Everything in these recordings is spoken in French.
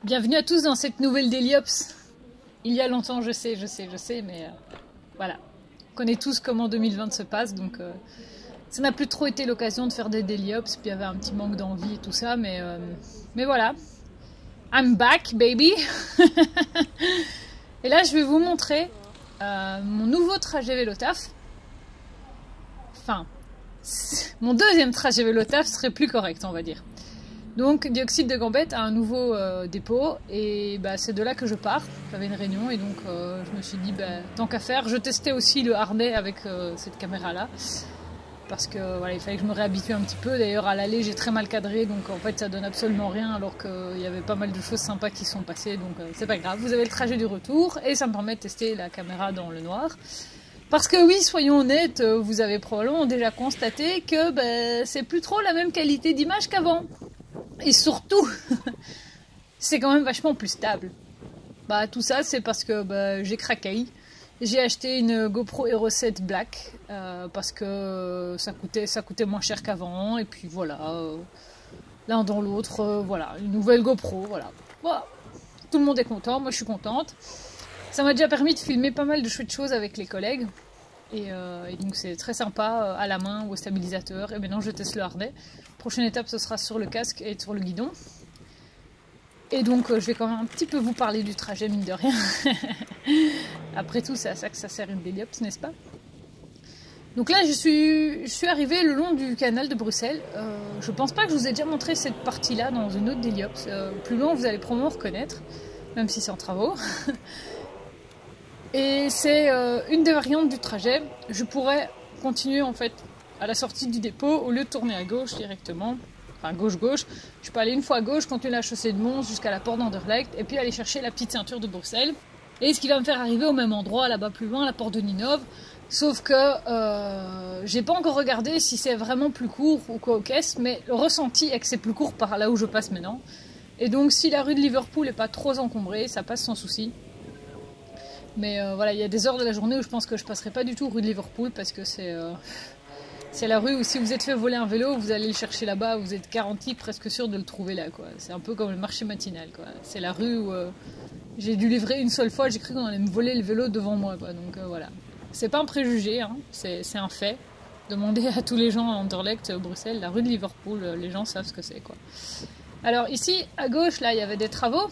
Bienvenue à tous dans cette nouvelle Daily Ops. Il y a longtemps, je sais, mais voilà. On connaît tous comment 2020 se passe, donc ça n'a plus trop été l'occasion de faire des Daily Ops, puis il y avait un petit manque d'envie et tout ça, mais voilà. I'm back, baby. Et là, je vais vous montrer mon nouveau trajet vélo taf. Enfin, mon deuxième trajet vélo taf serait plus correct, on va dire. Donc, Dioxyde de Gambette a un nouveau dépôt et bah, c'est de là que je pars. J'avais une réunion et donc je me suis dit, bah, tant qu'à faire, je testais aussi le harnais avec cette caméra-là. Parce que voilà, il fallait que je me réhabitue un petit peu. D'ailleurs, à l'aller, j'ai très mal cadré, donc en fait, ça donne absolument rien, alors qu'il y avait pas mal de choses sympas qui sont passées. Donc, c'est pas grave. Vous avez le trajet du retour et ça me permet de tester la caméra dans le noir. Parce que oui, soyons honnêtes, vous avez probablement déjà constaté que bah, c'est plus trop la même qualité d'image qu'avant. Et surtout, c'est quand même vachement plus stable. Bah, tout ça, c'est parce que bah, j'ai craqué. J'ai acheté une GoPro Hero 7 Black parce que ça coûtait moins cher qu'avant. Et puis voilà, l'un dans l'autre, voilà, une nouvelle GoPro, voilà. Voilà. Tout le monde est content, moi je suis contente. Ça m'a déjà permis de filmer pas mal de chouettes choses avec les collègues. Et donc c'est très sympa à la main ou au stabilisateur. Et maintenant je teste le harnais. Prochaine étape, ce sera sur le casque et sur le guidon. Et donc je vais quand même un petit peu vous parler du trajet, mine de rien. Après tout, c'est à ça que ça sert une Daily Ops, n'est-ce pas? Donc là, je suis arrivée le long du canal de Bruxelles. Je pense pas que je vous ai déjà montré cette partie-là dans une autre Daily Ops. Plus loin, vous allez probablement reconnaître, même si c'est en travaux. Et c'est une des variantes du trajet. Je pourrais continuer en fait à la sortie du dépôt au lieu de tourner à gauche directement. Enfin gauche-gauche. Je peux aller une fois à gauche, continuer la chaussée de Mons jusqu'à la porte d'Anderlecht et puis aller chercher la petite ceinture de Bruxelles. Et ce qui va me faire arriver au même endroit, là-bas plus loin, la porte de Ninove. Sauf que j'ai pas encore regardé si c'est vraiment plus court ou quoi au caisse, mais le ressenti est que c'est plus court par là où je passe maintenant. Et donc si la rue de Liverpool n'est pas trop encombrée, ça passe sans souci. Mais voilà, il y a des heures de la journée où je pense que je passerai pas du tout rue de Liverpool parce que c'est la rue où si vous êtes fait voler un vélo, vous allez le chercher là-bas, vous êtes garanti presque sûr de le trouver là, quoi. C'est un peu comme le marché matinal, quoi. C'est la rue où j'ai dû livrer une seule fois, j'ai cru qu'on allait me voler le vélo devant moi, quoi. Donc voilà. C'est pas un préjugé, hein. C'est un fait. Demandez à tous les gens à Anderlecht, Bruxelles, la rue de Liverpool, les gens savent ce que c'est, quoi. Alors ici, à gauche, là, il y avait des travaux.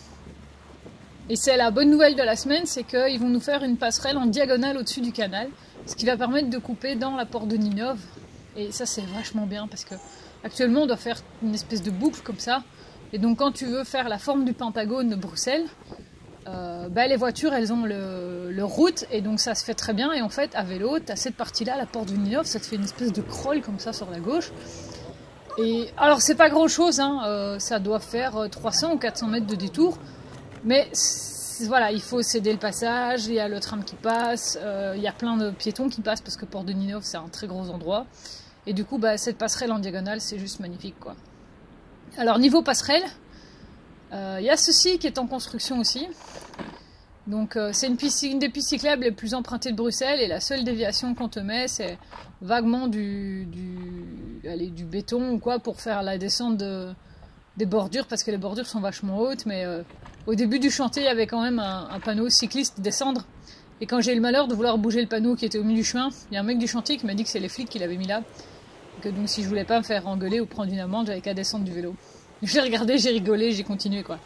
Et c'est la bonne nouvelle de la semaine, c'est qu'ils vont nous faire une passerelle en diagonale au-dessus du canal, ce qui va permettre de couper dans la porte de Ninove. Et ça, c'est vachement bien parce que actuellement, on doit faire une espèce de boucle comme ça. Et donc, quand tu veux faire la forme du Pentagone de Bruxelles, bah, les voitures, elles ont leur route et donc ça se fait très bien. Et en fait, à vélo, tu as cette partie-là, la porte de Ninove, ça te fait une espèce de crawl comme ça sur la gauche. Et alors, c'est pas grand-chose, hein, ça doit faire 300 ou 400 mètres de détour. Mais voilà, il faut céder le passage, il y a le tram qui passe, il y a plein de piétons qui passent parce que Porte de Ninove c'est un très gros endroit. Et du coup, bah, cette passerelle en diagonale, c'est juste magnifique, quoi. Alors niveau passerelle, il y a ceci qui est en construction aussi. Donc c'est une des pistes cyclables les plus empruntées de Bruxelles et la seule déviation qu'on te met, c'est vaguement du béton ou quoi pour faire la descente des bordures parce que les bordures sont vachement hautes, mais au début du chantier, il y avait quand même un panneau cycliste descendre. Et quand j'ai eu le malheur de vouloir bouger le panneau qui était au milieu du chemin, il y a un mec du chantier qui m'a dit que c'est les flics qui l'avaient mis là. Que donc si je voulais pas me faire engueuler ou prendre une amende, j'avais qu'à descendre du vélo. J'ai regardé, j'ai rigolé, j'ai continué, quoi.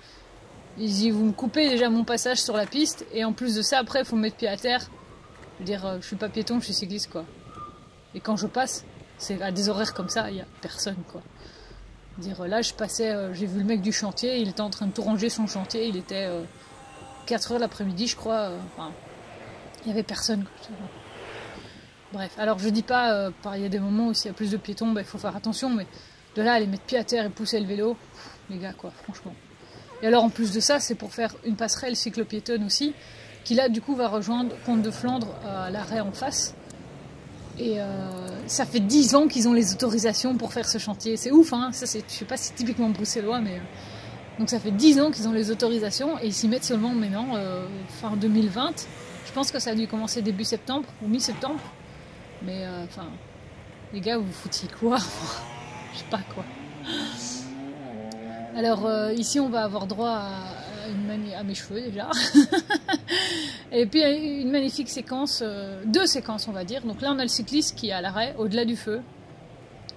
Il dit, vous me coupez déjà mon passage sur la piste, et en plus de ça, après, il faut me mettre pied à terre. Je veux dire, je suis pas piéton, je suis cycliste, quoi. Et quand je passe, c'est à des horaires comme ça, il y a personne, quoi. Dire là, je passais, j'ai vu le mec du chantier, il était en train de tout ranger son chantier, il était 4h l'après-midi, je crois. Enfin, il y avait personne, quoi. Bref, alors je dis pas, il y a des moments où s'il y a plus de piétons, bah, il faut faire attention, mais de là, aller mettre pied à terre et pousser le vélo, les gars, quoi, franchement. Et alors, en plus de ça, c'est pour faire une passerelle cyclo-piétonne aussi, qui là, du coup, va rejoindre Comte de Flandre à l'arrêt en face. Et ça fait 10 ans qu'ils ont les autorisations pour faire ce chantier. C'est ouf, hein. Ça, je sais pas si c'est typiquement bruxellois, mais... Donc ça fait 10 ans qu'ils ont les autorisations et ils s'y mettent seulement maintenant, fin 2020. Je pense que ça a dû commencer début septembre ou mi-septembre. Mais enfin, les gars, vous vous foutiez quoi? Je sais pas quoi. Alors ici, on va avoir droit à à mes cheveux déjà. Et puis une magnifique séquence, deux séquences on va dire. Donc là on a le cycliste qui est à l'arrêt, au-delà du feu.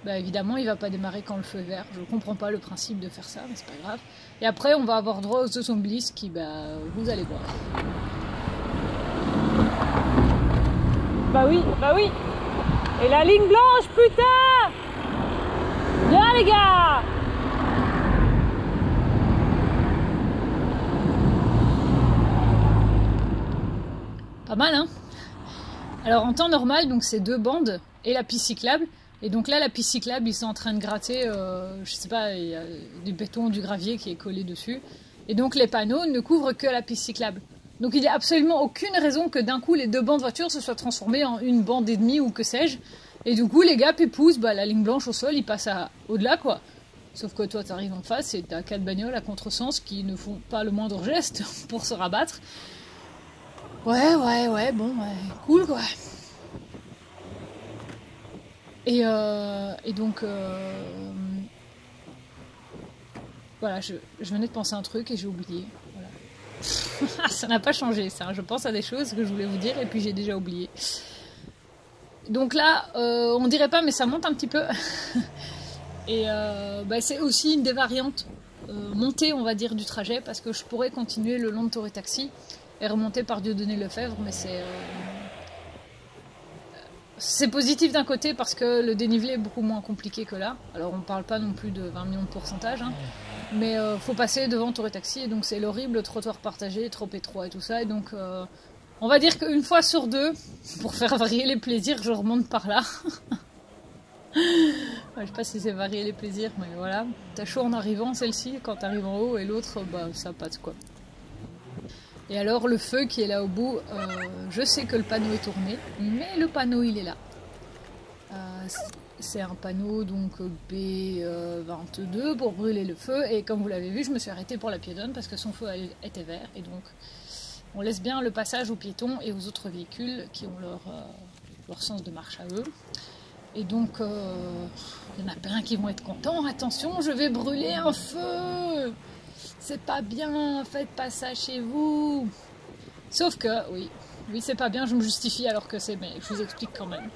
Bah, évidemment il va pas démarrer quand le feu est vert. Je comprends pas le principe de faire ça, mais c'est pas grave. Et après on va avoir droit aux automobilistes qui, vous allez voir. Bah oui. Et la ligne blanche, putain! Bien les gars! Pas mal, hein? Alors en temps normal, donc c'est 2 bandes et la piste cyclable. Et donc là, la piste cyclable, ils sont en train de gratter, je sais pas, il y a du béton, du gravier qui est collé dessus. Et donc les panneaux ne couvrent que la piste cyclable. Donc il n'y a absolument aucune raison que d'un coup les 2 bandes de voiture se soient transformées en une bande et demie ou que sais-je. Et du coup les gars poussent la ligne blanche au sol, ils passent au-delà quoi. Sauf que toi t'arrives en face et t'as 4 bagnoles à contresens qui ne font pas le moindre geste pour se rabattre. Ouais, bon, cool quoi. Et donc voilà, je venais de penser à un truc et j'ai oublié. Voilà. Ça n'a pas changé ça, je pense à des choses que je voulais vous dire et puis j'ai déjà oublié. Donc là, on dirait pas mais ça monte un petit peu. Et c'est aussi une des variantes montée on va dire du trajet parce que je pourrais continuer le long de Torré Taxi et remonter par Dieudonné-Lefebvre, mais c'est positif d'un côté parce que le dénivelé est beaucoup moins compliqué que là. Alors on ne parle pas non plus de 20 millions de pourcentage, hein, mais faut passer devant Torré Taxi et donc c'est l'horrible trottoir partagé, trop étroit et tout ça. Et donc on va dire qu'une fois sur 2, pour faire varier les plaisirs, je remonte par là. Je sais pas si c'est varier les plaisirs, mais voilà. T'as chaud en arrivant celle-ci, quand t'arrives en haut, et l'autre, ça passe quoi. Et alors le feu qui est là au bout, je sais que le panneau est tourné, mais le panneau il est là. C'est un panneau donc B22 pour brûler le feu et comme vous l'avez vu je me suis arrêtée pour la piétonne parce que son feu était vert et donc on laisse bien le passage aux piétons et aux autres véhicules qui ont leur sens de marche à eux. Et donc il y en a plein qui vont être contents, attention je vais brûler un feu! C'est pas bien, faites pas ça chez vous. Sauf que, oui c'est pas bien, je me justifie alors que c'est, mais je vous explique quand même.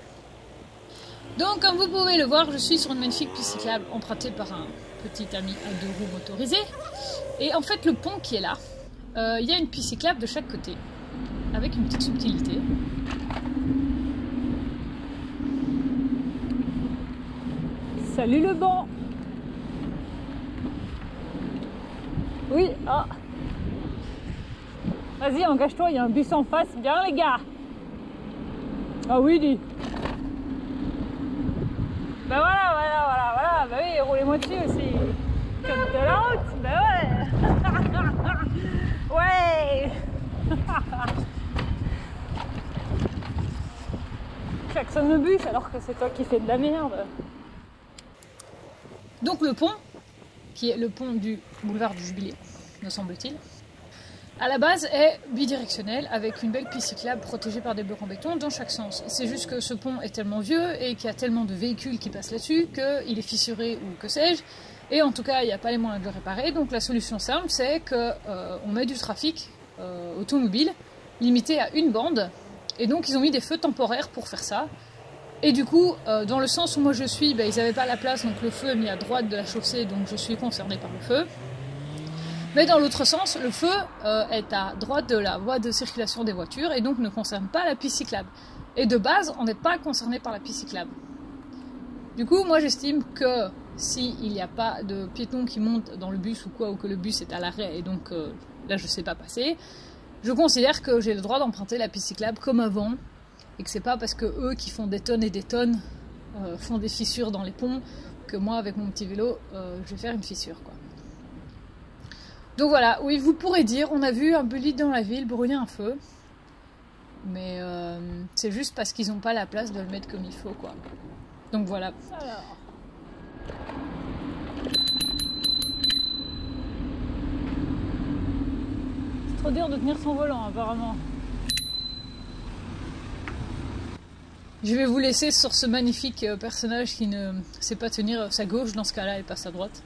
Donc, comme vous pouvez le voir, je suis sur une magnifique piste cyclable empruntée par un petit ami à 2 roues motorisé. Et en fait, le pont qui est là, il y a une piste cyclable de chaque côté, avec une petite subtilité. Salut le banc! Oui, ah. Vas-y, engage-toi, il y a un bus en face. Bien les gars. Ah oui, dis. Ben voilà. Ben oui, roulez-moi dessus aussi. Comme de la route, ben ouais. Ouais. Klaxonne le bus alors que c'est toi qui fais de la merde. Donc le pont, qui est le pont du boulevard du Jubilé, me semble-t-il, à la base est bidirectionnel avec une belle piste cyclable protégée par des blocs en béton dans chaque sens. C'est juste que ce pont est tellement vieux et qu'il y a tellement de véhicules qui passent là-dessus qu'il est fissuré ou que sais-je. Et en tout cas, il n'y a pas les moyens de le réparer. Donc la solution simple, c'est qu'on met du trafic automobile limité à une bande. Et donc ils ont mis des feux temporaires pour faire ça. Et du coup, dans le sens où moi je suis, ils n'avaient pas la place, donc le feu est mis à droite de la chaussée, donc je suis concernée par le feu. Mais dans l'autre sens, le feu est à droite de la voie de circulation des voitures et donc ne concerne pas la piste cyclable. Et de base, on n'est pas concerné par la piste cyclable. Du coup, moi j'estime que s'il n'y a pas de piétons qui montent dans le bus ou quoi, ou que le bus est à l'arrêt et donc là je ne sais pas passer, je considère que j'ai le droit d'emprunter la piste cyclable comme avant. Et que c'est pas parce que eux qui font des tonnes et des tonnes font des fissures dans les ponts que moi avec mon petit vélo je vais faire une fissure quoi. Donc voilà, oui vous pourrez dire on a vu un bolide dans la ville brûler un feu, mais c'est juste parce qu'ils n'ont pas la place de le mettre comme il faut quoi. Donc voilà. Alors. C'est trop dur de tenir son volant apparemment. Je vais vous laisser sur ce magnifique personnage qui ne sait pas tenir sa gauche dans ce cas-là et pas sa droite.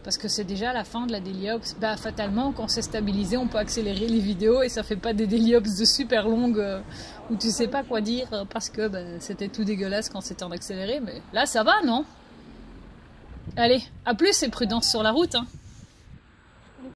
parce que c'est déjà la fin de la Dailyops. Bah fatalement, quand c'est stabilisé, on peut accélérer les vidéos et ça fait pas des Dailyops de super longues où tu sais pas quoi dire parce que c'était tout dégueulasse quand c'était en accéléré. Mais là, ça va, non? Allez, à plus et prudence sur la route, hein.